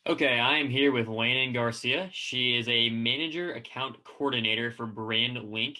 Okay, I am here with Landon Garcia. She is a manager account coordinator for Brand Link,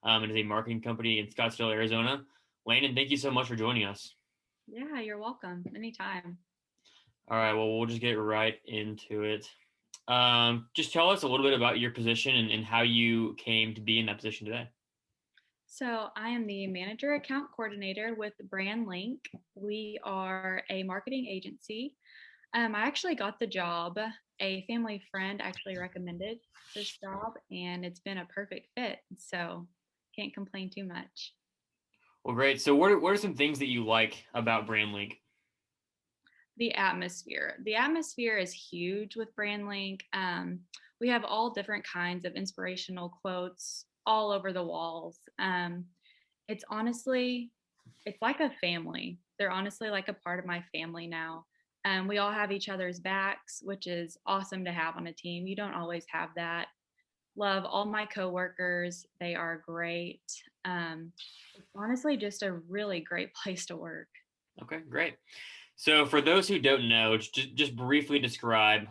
and is a marketing company in Scottsdale, Arizona. Landon, thank you so much for joining us. Yeah, you're welcome. Anytime. All right, well, we'll just get right into it. Just tell us a little bit about your position and how you came to be in that position today. So, I am the manager account coordinator with Brand Link. We are a marketing agency. I actually got the job. A family friend actually recommended this job, and it's been a perfect fit. So, can't complain too much. Well, great. So, what are some things that you like about Brand Link? The atmosphere. The atmosphere is huge with BrandLink. We have all different kinds of inspirational quotes all over the walls. It's honestly, it's like a family. They're honestly like a part of my family now. We all have each other's backs, which is awesome to have on a team. You don't always have that. Love all my coworkers. They are great. It's honestly just a really great place to work. Okay, great. So, for those who don't know, just briefly describe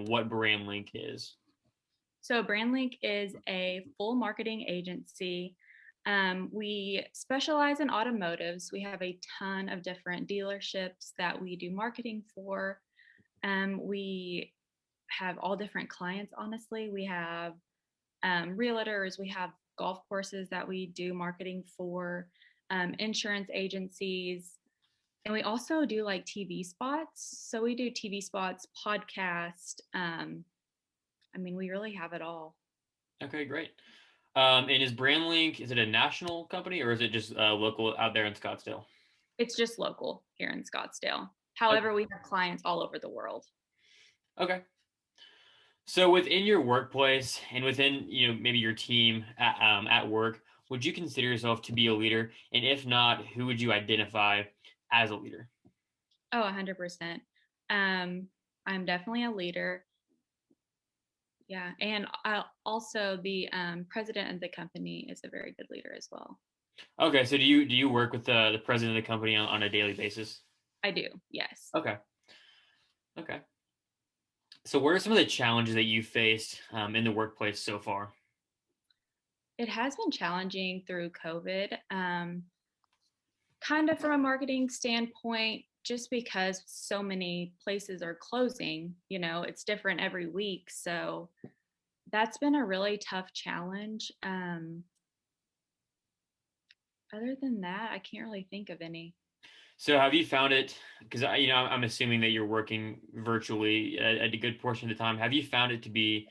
what Brand Link is. So, BrandLink is a full marketing agency. We specialize in automotives. We have a ton of different dealerships that we do marketing for. We have all different clients, honestly. We have realtors, we have golf courses that we do marketing for, insurance agencies, and we also do like TV spots. So, we do TV spots, podcast. We really have it all. Okay, great. And is BrandLink, is it a national company or is it just local out there in Scottsdale? It's just local here in Scottsdale. Okay. However, we have clients all over the world. Okay. So within your workplace and within, maybe your team at work, would you consider yourself to be a leader? And if not, who would you identify as a leader? Oh, 100%. Um, I'm definitely a leader. Yeah. And also, the president of the company is a very good leader as well. Okay, so do you work with the president of the company on a daily basis? I do. Yes. Okay. Okay. So what are some of the challenges that you faced in the workplace so far? It has been challenging through COVID, kind of from a marketing standpoint, just because so many places are closing. It's different every week. So, that's been a really tough challenge. Other than that, I can't really think of any. So have you found it, because I'm assuming that you're working virtually a good portion of the time. Have you found it to be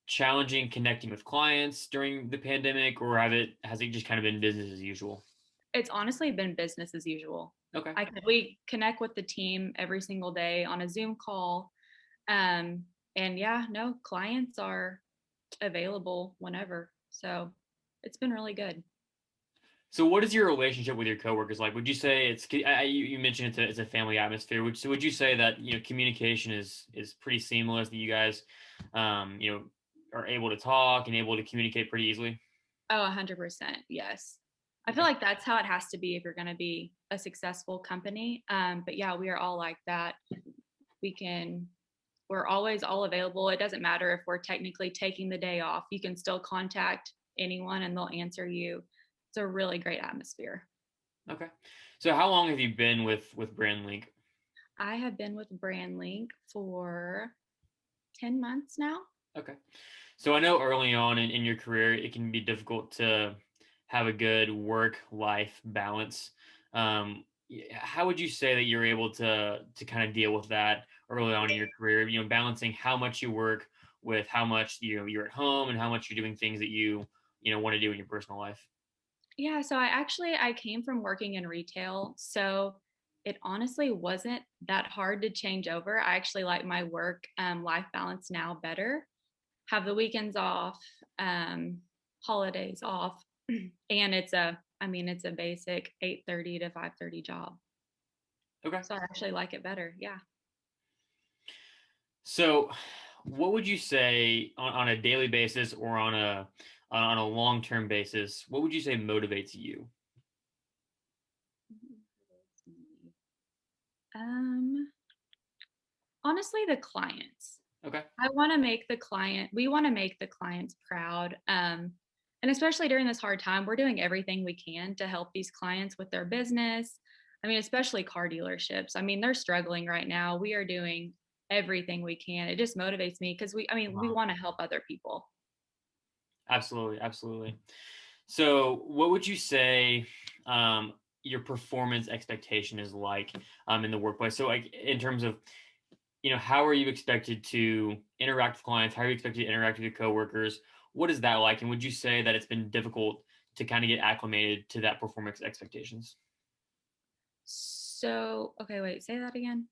challenging connecting with clients during the pandemic, or has it just kind of been business as usual? It's honestly been business as usual. Okay. We connect with the team every single day on a Zoom call. Um, and yeah, no, clients are available whenever. So, it's been really good. So what is your relationship with your coworkers like? Would you say you mentioned it's a family atmosphere. Would you say that communication is pretty seamless, that you guys are able to talk and able to communicate pretty easily? Oh, 100%. Yes. I feel Okay. like that's how it has to be if you're going to be a successful company. But yeah, we are all like that. We can, we're always all available. It doesn't matter if we're technically taking the day off, you can still contact anyone and they'll answer you. It's a really great atmosphere. Okay. So how long have you been with BrandLink? I have been with BrandLink for 10 months now. Okay. So I know early on in your career, it can be difficult to have a good work-life balance. How would you say that you're able to kind of deal with that early on in your career? Balancing how much you work with how much you're at home and how much you're doing things that you want to do in your personal life. Yeah, so I came from working in retail, so it honestly wasn't that hard to change over. I actually like my work life balance now better. Have the weekends off, um, holidays off, and it's a basic 8:30 to 5:30 job. Okay. So I actually like it better. Yeah. So, what would you say on a daily basis or on a long-term basis? What would you say motivates you? Um, Honestly, the clients. Okay. I want to make the client, we want to make the clients proud. And especially during this hard time, we're doing everything we can to help these clients with their business. I mean, especially car dealerships. I mean, they're struggling right now. We are doing everything we can. It just motivates me because we Wow. want to help other people. Absolutely, absolutely. So, what would you say your performance expectation is like in the workplace? So, like in terms of how are you expected to interact with clients? How are you expected to interact with your coworkers? What is that like? And would you say that it's been difficult to kind of get acclimated to that performance expectations? So, okay, wait, say that again.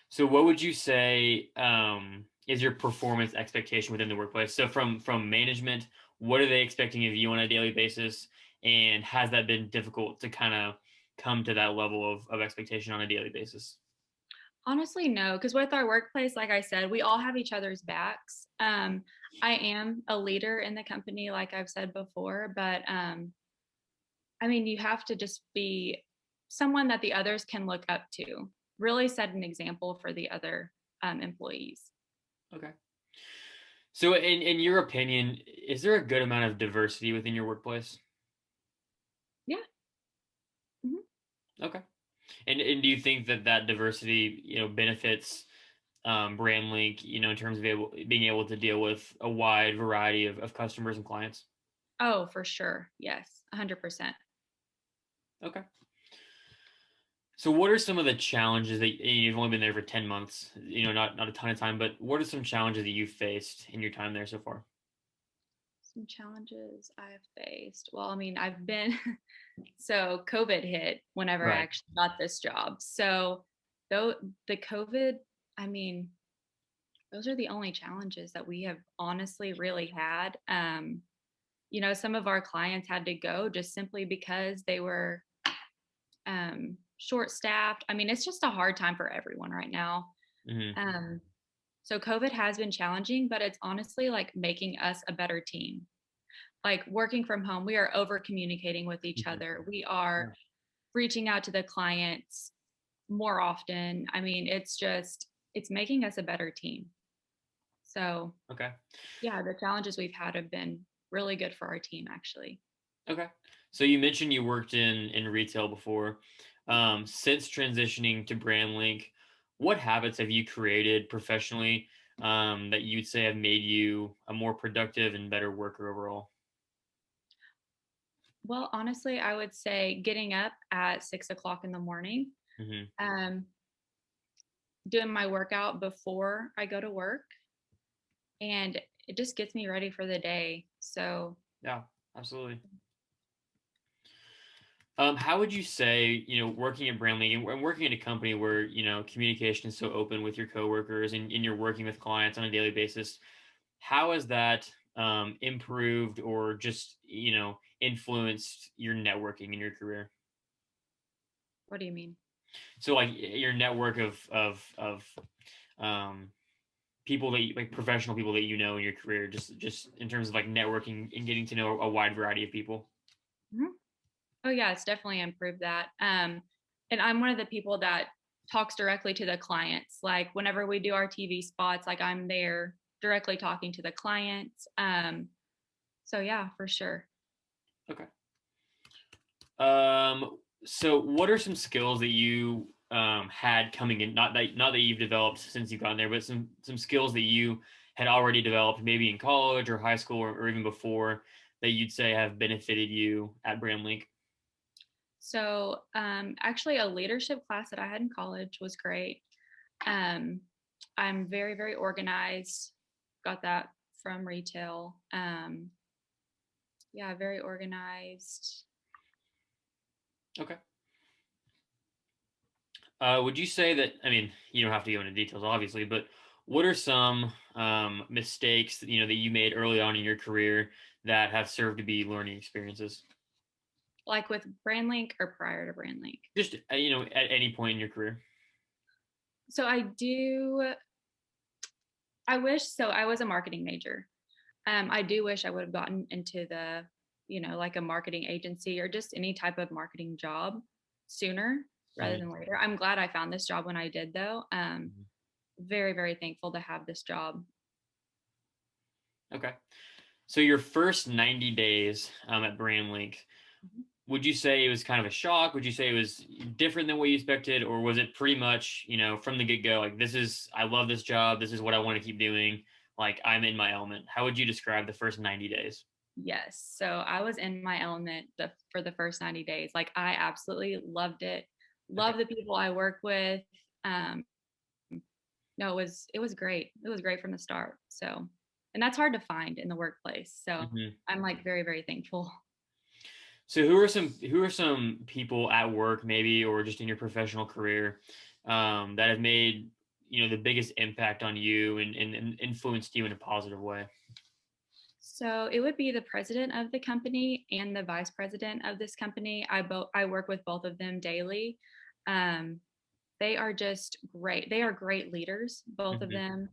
So, what would you say is your performance expectation within the workplace? So, from management, what are they expecting of you on a daily basis? And has that been difficult to kind of come to that level of expectation on a daily basis? Honestly, no, because with our workplace, like I said, we all have each other's backs. I am a leader in the company, like I've said before, but I mean, you have to just be someone that the others can look up to, really set an example for the other employees. Okay. So, in your opinion, is there a good amount of diversity within your workplace? Yeah. Mhm. Okay. And do you think that that diversity, benefits BrandLink, in terms of being able to deal with a wide variety of customers and clients? Oh, for sure. Yes, 100%. Okay. So, what are some of the challenges that you've only been there for 10 months? Not a ton of time, but what are some challenges that you've faced in your time there so far? Some challenges I've faced. Well, I mean, I've been so COVID hit whenever I Right. actually got this job. So though the COVID, I mean, those are the only challenges that we have honestly really had. Some of our clients had to go just simply because they were short staffed. I mean, it's just a hard time for everyone right now. Hmm. Um, so COVID has been challenging, but it's honestly like making us a better team. Like working from home, we are over communicating with each Hmm. other. We are Yeah. reaching out to the clients more often. I mean, it's making us a better team. So, Okay. yeah, the challenges we've had have been really good for our team actually. Okay. So you mentioned you worked in retail before. Since transitioning to BrandLink, what habits have you created professionally that you'd say have made you a more productive and better worker overall? Well, honestly, I would say getting up at 6 o'clock in the morning, Hmm. um, doing my workout before I go to work, and it just gets me ready for the day. So, Yeah, absolutely. How would you say, working at BrandLink and working in a company where, communication is so open with your coworkers and you're working with clients on a daily basis, how has that improved or just, influenced your networking in your career? what do you mean? So like your network of um people that like professional people that in your career, just in terms of like networking and getting to know a wide variety of people. Mhm. Oh yeah, it's definitely improved that. And I'm one of the people that talks directly to the clients. Like whenever we do our TV spots, like I'm there directly talking to the clients. So yeah, for sure. Okay. So what are some skills that you had coming in, not that you've developed since you've gotten there, but some skills that you had already developed maybe in college or high school or even before that you'd say have benefited you at BrandLink? So actually, a leadership class that I had in college was great. Um, I'm very, very organized. Got that from retail. Yeah, very organized. Okay. Would you say that, I mean, you don't have to go into details, obviously, but what are some mistakes that, that you made early on in your career that have served to be learning experiences? Like with BrandLink or prior to BrandLink. Just, at any point in your career. So I wish, so I was a marketing major. I do wish I would have gotten into like a marketing agency or just any type of marketing job sooner rather Mhm. than later. I'm glad I found this job when I did though. Mhm. very, very thankful to have this job. Okay. So your first 90 days at Brandlink, would you say it was kind of a shock? Would you say it was different than what you expected, or was it pretty much, from the get go, like I love this job, this is what I want to keep doing, like I'm in my element? How would you describe the first 90 days? Yes. So I was in my element for the first 90 days. Like I absolutely loved it. Okay. Love the people I work with. Um, no, it was great. It was great from the start. So, and that's hard to find in the workplace. So hmm I'm like very, very thankful. So who are some people at work maybe or just in your professional career that have made the biggest impact on you and influenced you in a positive way? So it would be the president of the company and the vice president of this company. I work with both of them daily. Um, they are just great. They are great leaders, both of hmm them.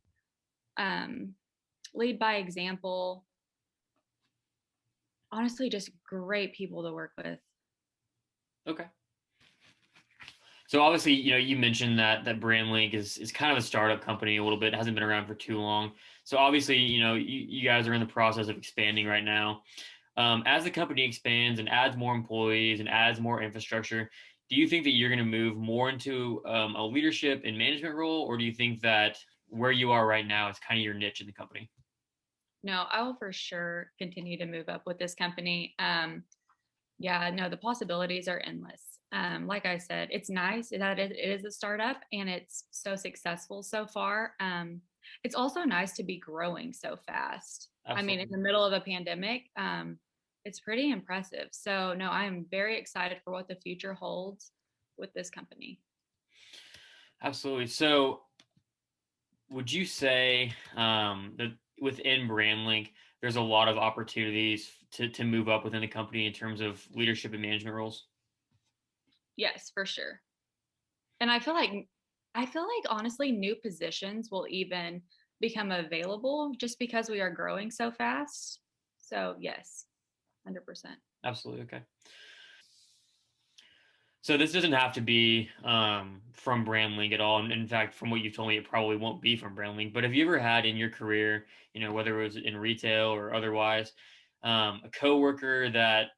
Um, lead by example. Honestly, just great people to work with. Okay. So obviously, you mentioned that Brandlink is kind of a startup company a little bit, hasn't been around for too long. So obviously, you guys are in the process of expanding right now. As the company expands and adds more employees and adds more infrastructure, do you think that you're going to move more into a leadership and management role, or do you think that where you are right now is kind of your niche in the company? No, I will for sure continue to move up with this company. Yeah, no, the possibilities are endless. Like I said, it's nice that it is a startup and it's so successful so far. It's also nice to be growing so fast. I mean, in Absolutely. the middle of a pandemic, it's pretty impressive. So, no, I am very excited for what the future holds with this company. Absolutely. So would you say that within Brandlink, there's a lot of opportunities to move up within the company in terms of leadership and management roles? Yes, for sure. And I feel like honestly new positions will even become available just because we are growing so fast. So, yes, 100%. Absolutely. Okay. So this doesn't have to be from Brandlink at all. And in fact, from what you've told me, it probably won't be from Brandlink. But have you ever had in your career, whether it was in retail or otherwise, a coworker that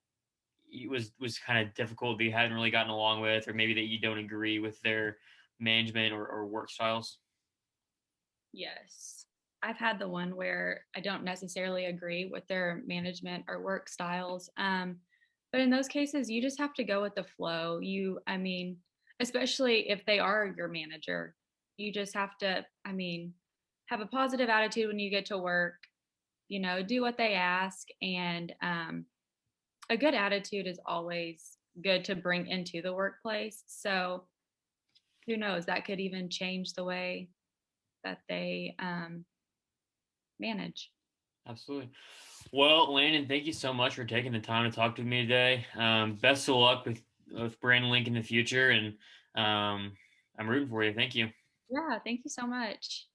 was kind of difficult that you hadn't really gotten along with, or maybe that you don't agree with their management or work styles? Yes. I've had the one where I don't necessarily agree with their management or work styles. But in those cases, you just have to go with the flow. I mean, especially if they are your manager, you just have to, I mean, have a positive attitude when you get to work, do what they ask. And a good attitude is always good to bring into the workplace. So who knows, that could even change the way that they manage. Absolutely. Well, Landon, thank you so much for taking the time to talk to me today. Best of luck with Brandlink in the future, and I'm rooting for you. Thank you. Yeah, thank you so much.